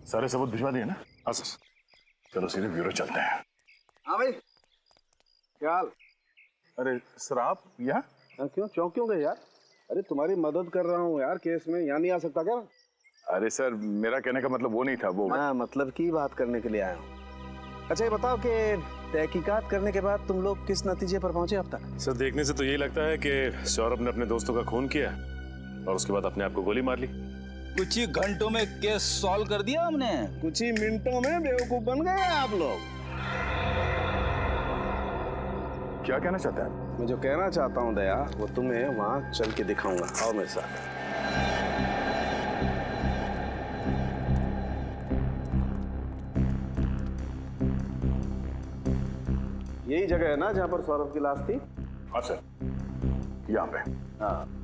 सारे सबूत भिजवा दिए ना? हाँ सर। चलो सीधे ब्यूरो चलते हैं। हाँ भाई, क्या हाल? अरे सर आप यहाँ? क्यों चौंक क्यों गए यार? अरे तुम्हारी मदद कर रहा हूँ यार केस में, यहाँ नहीं आ सकता क्या? अरे सर मेरा कहने का मतलब वो नहीं था, वो हाँ मतलब की बात करने के लिए आया हूँ। अच्छा ये बताओ कि तहकीकात करने के बाद तुम लोग किस नतीजे पर पहुंचे अब तक? सर देखने से तो यही लगता है कि सौरभ ने अपने दोस्तों का खून किया और उसके बाद अपने आप को गोली मार ली। कुछ ही घंटों में केस सॉल्व कर दिया हमने। कुछ ही मिनटों में बेवकूफ बन गए आप लोग। क्या कहना चाहते हैं? मैं जो कहना चाहता हूँ दया, वो तुम्हें वहां चल के दिखाऊंगा। आओ मेरे साथ। यही जगह है ना जहां पर सौरभ की लाश थी? हाँ सर, यहाँ पे। हाँ।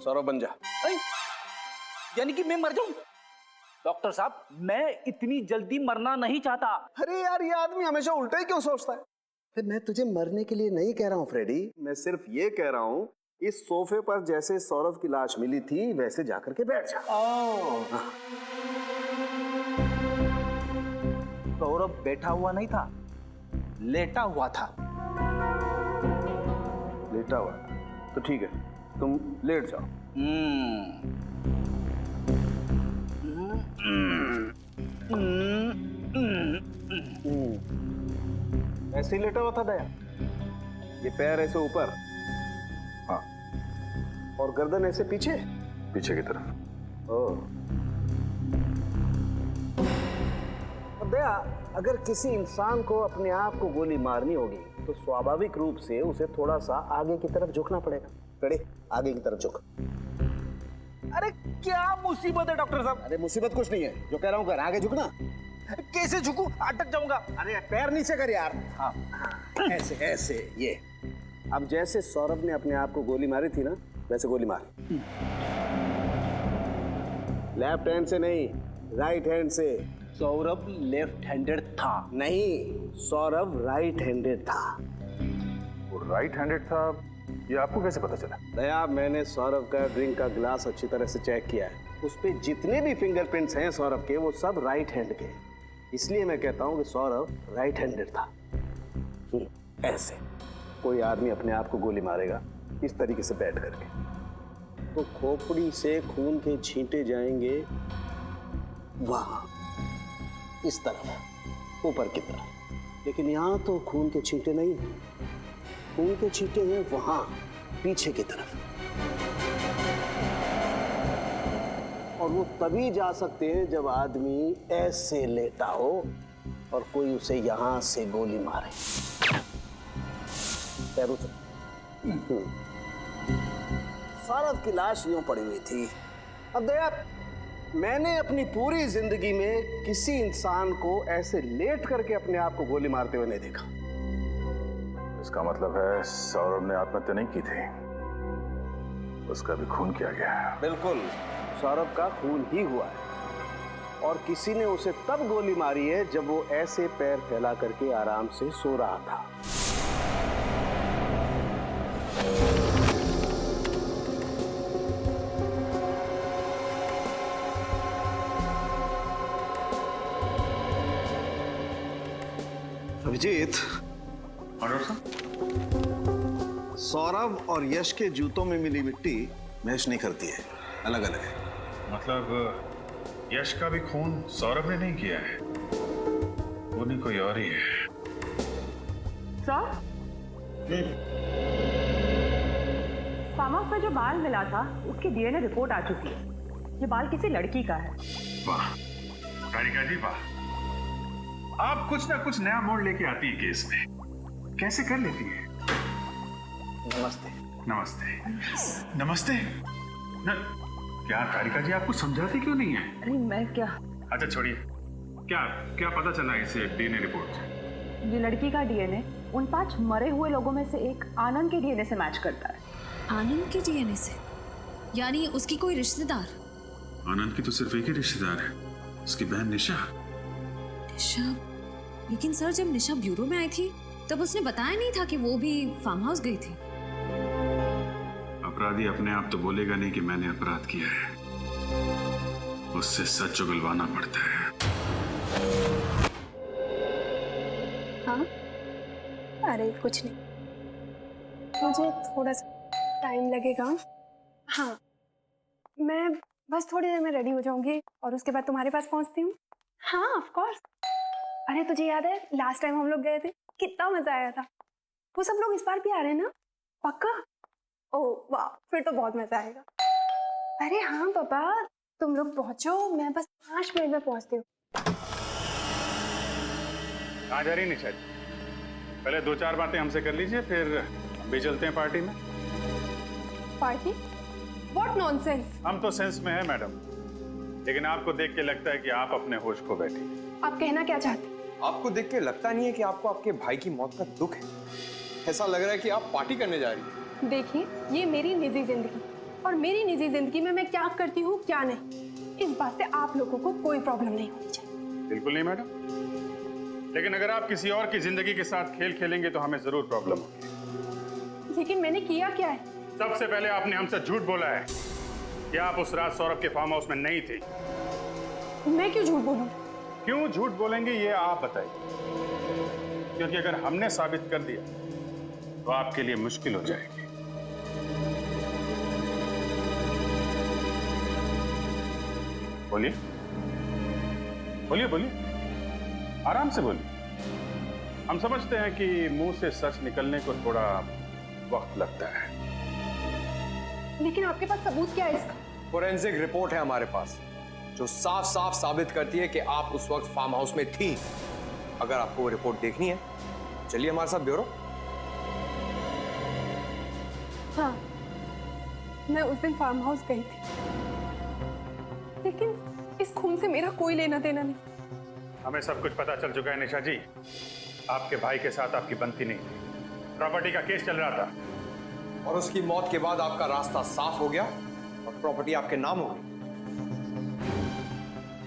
सौरभ बन जा। यानी कि मैं मर जाऊं? डॉक्टर साहब मैं इतनी जल्दी मरना नहीं चाहता। अरे यार ये आदमी हमेशा उल्टा ही क्यों सोचता है? फिर मैं तुझे मरने के लिए नहीं कह रहा हूँ फ्रेडी, मैं सिर्फ ये कह रहा हूँ इस सोफे पर जैसे सौरभ की लाश मिली थी वैसे जाकर के बैठ जा। हाँ। सौरभ बैठा हुआ नहीं था, लेटा हुआ था। लेटा हुआ तो ठीक है, तुम लेट जाओ। ऐसे ही लेटा हुआ था दया। ये पैर ऐसे ऊपर, हाँ, और गर्दन ऐसे पीछे पीछे की तरफ। ओह। और दया, अगर किसी इंसान को अपने आप को गोली मारनी होगी तो स्वाभाविक रूप से उसे थोड़ा सा आगे की तरफ झुकना पड़ेगा। खड़े, आगे की तरफ झुक। अरे क्या मुसीबत है डॉक्टर साहब? अरे मुसीबत कुछ नहीं है, जो कह रहा हूँ कर, आगे झुकना। कैसे झुकूं? अटक जाऊंगा। अरे पैर नीचे कर यार। हाँ। ऐसे ऐसे, ये। अब जैसे सौरभ ने अपने आप को गोली मारी थी ना, वैसे गोली मार। लेफ्ट हैंड से नहीं, राइट हैंड से। सौरभ लेफ्ट हैंडेड था। नहीं, सौरभ राइट हैंडेड था। वो राइट हैंडेड था, ये आपको कैसे पता चला? दया, मैंने सौरभ का ड्रिंक का ग्लास अच्छी तरह से चेक किया है। उस पे जितने भी फिंगरप्रिंट्स हैं सौरभ के, वो सब राइट हैंड के। इसलिए मैं कहता हूँ कि सौरभ राइट हैंडेड था। ऐसे कोई आदमी अपने आप को गोली मारेगा इस तरीके से बैठ करके, तो खोपड़ी से खून के छींटे जाएंगे वहां, इस तरफ, ऊपर की तरफ। लेकिन यहां तो खून के छींटे नहीं, खून के छींटे हैं वहां, पीछे की तरफ। और वो तभी जा सकते हैं जब आदमी ऐसे लेटा हो और कोई उसे यहां से गोली मारे। पैरों से। सौरभ की लाश यूं पड़ी हुई थी। अब दया, मैंने अपनी पूरी जिंदगी में किसी इंसान को ऐसे लेट करके अपने आप को गोली मारते हुए नहीं देखा। इसका मतलब है सौरभ ने आत्महत्या नहीं की थी, उसका भी खून किया गया है। बिल्कुल, सौरभ का खून ही हुआ है। और किसी ने उसे तब गोली मारी है जब वो ऐसे पैर फैला करके आराम से सो रहा था। अभिजीत, सौरभ और यश के जूतों में मिली मिट्टी मैच नहीं करती है, अलग अलग है। मतलब यश का भी खून सौरभ ने नहीं किया है, वो नहीं कोई और ही है। सर, फार्म हाउस में जो बाल मिला था उसकी डीएनए रिपोर्ट आ चुकी है। ये बाल किसी लड़की का है। वाह कारिका जी वाह, आप कुछ ना कुछ नया मोड़ लेके आती है केस में, कैसे कर लेती है? नमस्ते। नमस्ते। नमस्ते क्या तारिका जी, आप कुछ समझाते क्यों नहीं है? अरे मैं क्या, अच्छा छोड़िए, क्या क्या पता चला इसे डीएनए रिपोर्ट से? ये लड़की का डीएनए उन 5 मरे हुए लोगों में से एक आनंद के डीएनए से मैच करता है। आनंद के डीएनए से? यानी उसकी कोई रिश्तेदार? आनंद की तो सिर्फ एक ही रिश्तेदार है, उसकी बहन निशा। निशा? लेकिन सर, जब निशा ब्यूरो में आई थी तब उसने बताया नहीं था कि वो भी फार्म हाउस गई थी। अपराधी अपने आप तो बोलेगा नहीं कि मैंने अपराध किया है, उससे सच उगलवाना पड़ता है। हाँ? अरे कुछ नहीं, मुझे थोड़ा सा टाइम लगेगा। हाँ, मैं बस थोड़ी देर में रेडी हो जाऊंगी और उसके बाद तुम्हारे पास पहुंचती हूँ। हाँ ऑफ कोर्स। अरे तुझे याद है लास्ट टाइम हम लोग गए थे, कितना मजा आया था। वो सब लोग इस बार भी आ रहे हैं ना? पक्का? ओह वाह, फिर तो बहुत मजा आएगा। अरे हाँ पापा, तुम लोग पहुंचो, मैं बस 5 मिनट में पहुंचती हूँ। कहाँ जा रही निशा जी? पहले 2-4 बातें हमसे कर लीजिए, फिर हम भी चलते हैं पार्टी में। पार्टी? What nonsense. हम तो सेंस में है मैडम, लेकिन आपको देख के लगता है कि आप अपने होश खो बैठी। आप कहना क्या चाहते हैं? आपको देख के लगता नहीं है कि आपको आपके भाई की मौत का दुख है? ऐसा लग रहा है कि आप पार्टी करने जा रही हैं। देखिए, ये मेरी निजी जिंदगी और मेरी निजी जिंदगी में मैं क्या करती हूँ क्या नहीं, इस बात से आप लोगों को कोई प्रॉब्लम नहीं होनी चाहिए। बिल्कुल नहीं मैडम, लेकिन अगर आप किसी और की जिंदगी के साथ खेल खेलेंगे तो हमें जरूर प्रॉब्लम होगी। लेकिन मैंने किया क्या है? सबसे पहले आपने हमसे झूठ बोला है कि आप उस रात सौरभ के फार्म हाउस में नहीं थी। मैं क्यों झूठ बोलूं? क्यों झूठ बोलेंगे ये आप बताइए, क्योंकि अगर हमने साबित कर दिया तो आपके लिए मुश्किल हो जाएगी। बोलिए बोलिए बोलिए, आराम से बोलिए। हम समझते हैं कि मुंह से सच निकलने को थोड़ा वक्त लगता है, लेकिन आपके पास सबूत क्या है इसका? फोरेंसिक रिपोर्ट है हमारे पास जो साफ साफ साबित करती है कि आप उस वक्त फार्म हाउस में थी। अगर आपको वो रिपोर्ट देखनी है, चलिए हमारे साथ ब्यूरो। हाँ, मैं उस दिन फार्म हाउस गई थी, लेकिन इस खून से मेरा कोई लेना देना नहीं। हमें सब कुछ पता चल चुका है निशा जी। आपके भाई के साथ आपकी बनती नहीं थी, प्रॉपर्टी का केस चल रहा था, और उसकी मौत के बाद आपका रास्ता साफ हो गया और प्रॉपर्टी आपके नाम हो गई।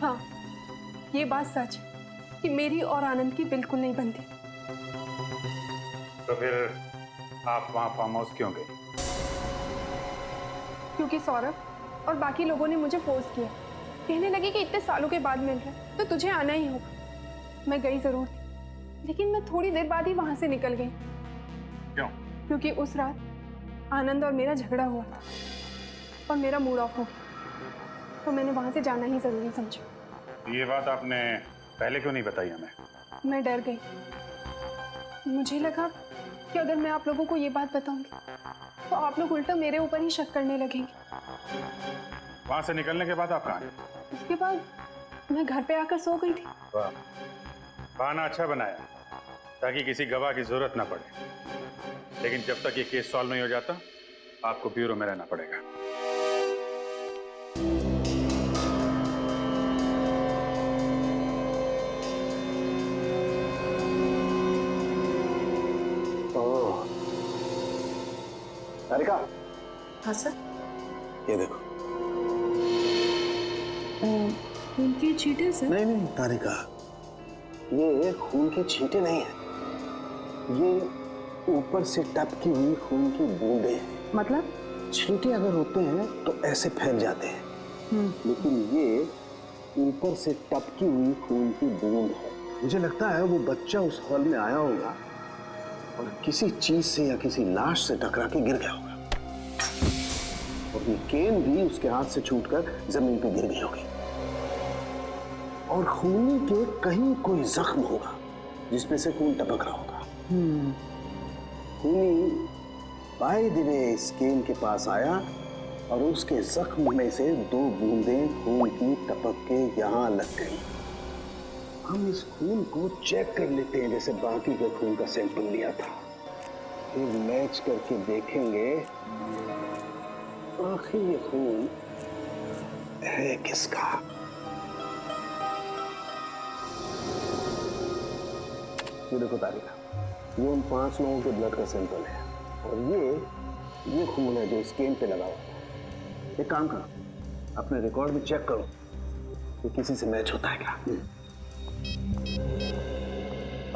हाँ, ये बात सच है कि मेरी और आनंद की बिल्कुल नहीं बनती। तो फिर आप वहां फार्म हाउस क्यों गए? क्योंकि सौरभ और बाकी लोगों ने मुझे फोर्स किया, कहने लगे कि इतने सालों के बाद मिल रहे तो तुझे आना ही होगा। मैं गई जरूर थी, लेकिन मैं थोड़ी देर बाद ही वहां से निकल गई। क्यों? क्योंकि उस रात आनंद और मेरा झगड़ा हुआ था और मेरा मूड ऑफ हो गया, तो मैंने वहां से जाना ही जरूरी समझा। ये बात आपने पहले क्यों नहीं बताई हमें? मैं डर गई। मुझे लगा कि अगर मैं आप लोगों को ये बात बताऊंगी तो आप लोग उल्टा मेरे ऊपर ही शक करने लगेंगे। वहां से निकलने के बाद आप कहाँ गए? उसके बाद मैं घर पे आकर सो गई थी। वाह, बहाना अच्छा बनाया ताकि किसी गवाह की जरूरत ना पड़े, लेकिन जब तक ये केस सॉल्व नहीं हो जाता आपको ब्यूरो में रहना पड़ेगा। तारिका, हाँ सर। ये देखो। खून की छींटे सर? नहीं नहीं तारिका, ये खून की छींटे नहीं है, ये ऊपर से टपकी हुई खून की बूंदें हैं। मतलब? छींटे अगर होते हैं तो ऐसे फैल जाते हैं, लेकिन ये ऊपर से टपकी हुई खून की बूंद है। मुझे लगता है वो बच्चा उस हॉल में आया होगा और किसी चीज से या किसी लाश से टकरा के गिर गया होगा, और ये केन भी उसके हाथ से छूटकर जमीन पे गिर गई होगी, और खूनी के कहीं कोई जख्म होगा जिसमें से खून टपक रहा होगा। खूनी बाएं दिने इस केन के पास आया और उसके जख्म में से 2 बूंदें खून की टपक के यहाँ लग गई। हम इस खून को चेक कर लेते हैं जैसे बाकी के खून का सैंपल लिया था, फिर मैच करके देखेंगे आखिर ये खून है किसका? ये देखो तारिका, ये उन 5 लोगों के ब्लड का सैंपल है और ये खून है जो इस केन पे लगा हुआ है। एक काम करो, अपने रिकॉर्ड में चेक करो कि किसी से मैच होता है क्या।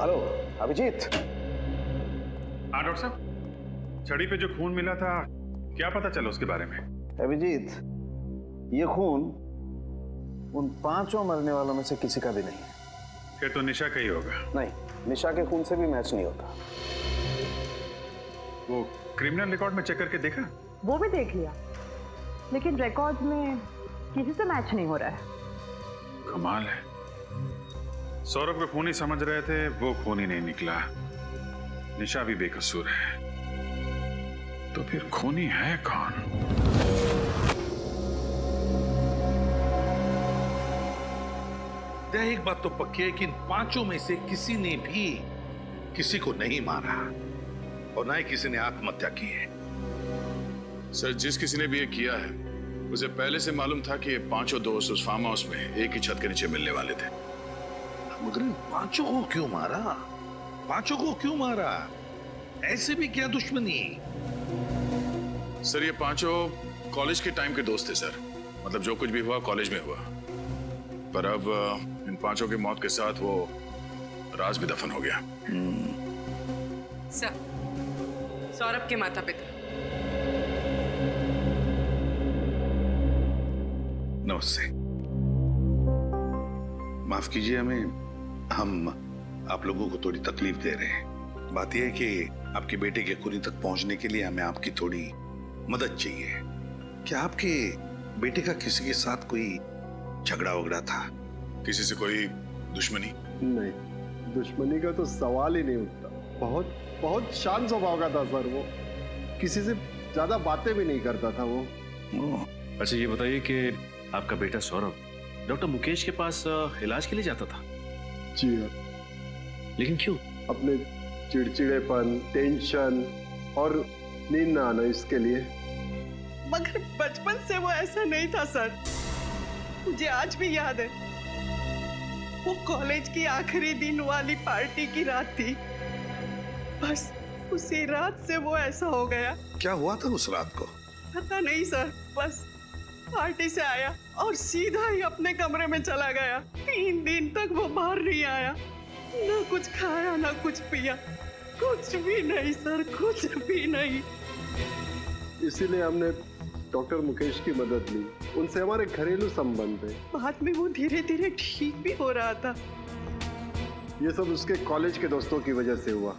हेलो अभिजीत। हाँ डॉक्टर साहब, छड़ी पे जो खून मिला था क्या पता चला उसके बारे में? अभिजीत, ये खून उन 5 मरने वालों में से किसी का भी नहीं है। फिर तो निशा का ही होगा। नहीं, निशा के खून से भी मैच नहीं होता। वो क्रिमिनल रिकॉर्ड में चेक करके देखा? वो भी देख लिया, लेकिन रिकॉर्ड में किसी से मैच नहीं हो रहा है। कमाल है, सौरभ को खूनी समझ रहे थे, वो खूनी नहीं निकला। निशा भी बेकसूर है, तो फिर खूनी है कौन? एक बात तो पक्की है कि इन 5 में से किसी ने भी किसी को नहीं मारा और ना ही किसी ने आत्महत्या की है। सर, जिस किसी ने भी ये किया है उसे पहले से मालूम था कि ये 5 दोस्त उस फार्म हाउस में एक ही छत के नीचे मिलने वाले थे। मगर इन 5 को क्यों मारा? 5 को क्यों मारा? ऐसे भी क्या दुश्मनी? सर, ये 5 कॉलेज के टाइम के दोस्त थे सर। मतलब जो कुछ भी हुआ कॉलेज में हुआ, पर अब इन 5 की मौत के साथ वो राज भी दफन हो गया। सर, सौरभ के माता पिता। नमस्ते, माफ कीजिए हमें, हम आप लोगों को थोड़ी तकलीफ दे रहे हैं। बात यह है कि आपके बेटे के खूनी तक पहुंचने के लिए हमें आपकी थोड़ी मदद चाहिए। क्या आपके बेटे का किसी के साथ कोई झगड़ा वगड़ा था? किसी से कोई दुश्मनी? नहीं, दुश्मनी का तो सवाल ही नहीं उठता। बहुत शांत स्वभाव का था सर वो, किसी से ज्यादा बातें भी नहीं करता था वो। अच्छा ये बताइए कि आपका बेटा सौरभ डॉक्टर मुकेश के पास इलाज के लिए जाता था? जी हाँ। लेकिन क्यों? अपने चिड़चिड़ेपन, टेंशन और नींद ना आना, इसके लिए। मगर बचपन से वो ऐसा नहीं था सर। मुझे आज भी याद है, वो कॉलेज की आखिरी दिन वाली पार्टी की रात थी। बस उसी रात से वो ऐसा हो गया। क्या हुआ था उस रात को? पता नहीं सर, बस पार्टी से आया और सीधा ही अपने कमरे में चला गया। 3 दिन तक वो बाहर नहीं आया, ना कुछ खाया ना कुछ पिया, कुछ भी नहीं सर, कुछ भी नहीं। इसीलिए हमने डॉक्टर मुकेश की मदद ली, उनसे हमारे घरेलू संबंध है। बाद में वो धीरे धीरे ठीक भी हो रहा था। ये सब उसके कॉलेज के दोस्तों की वजह से हुआ।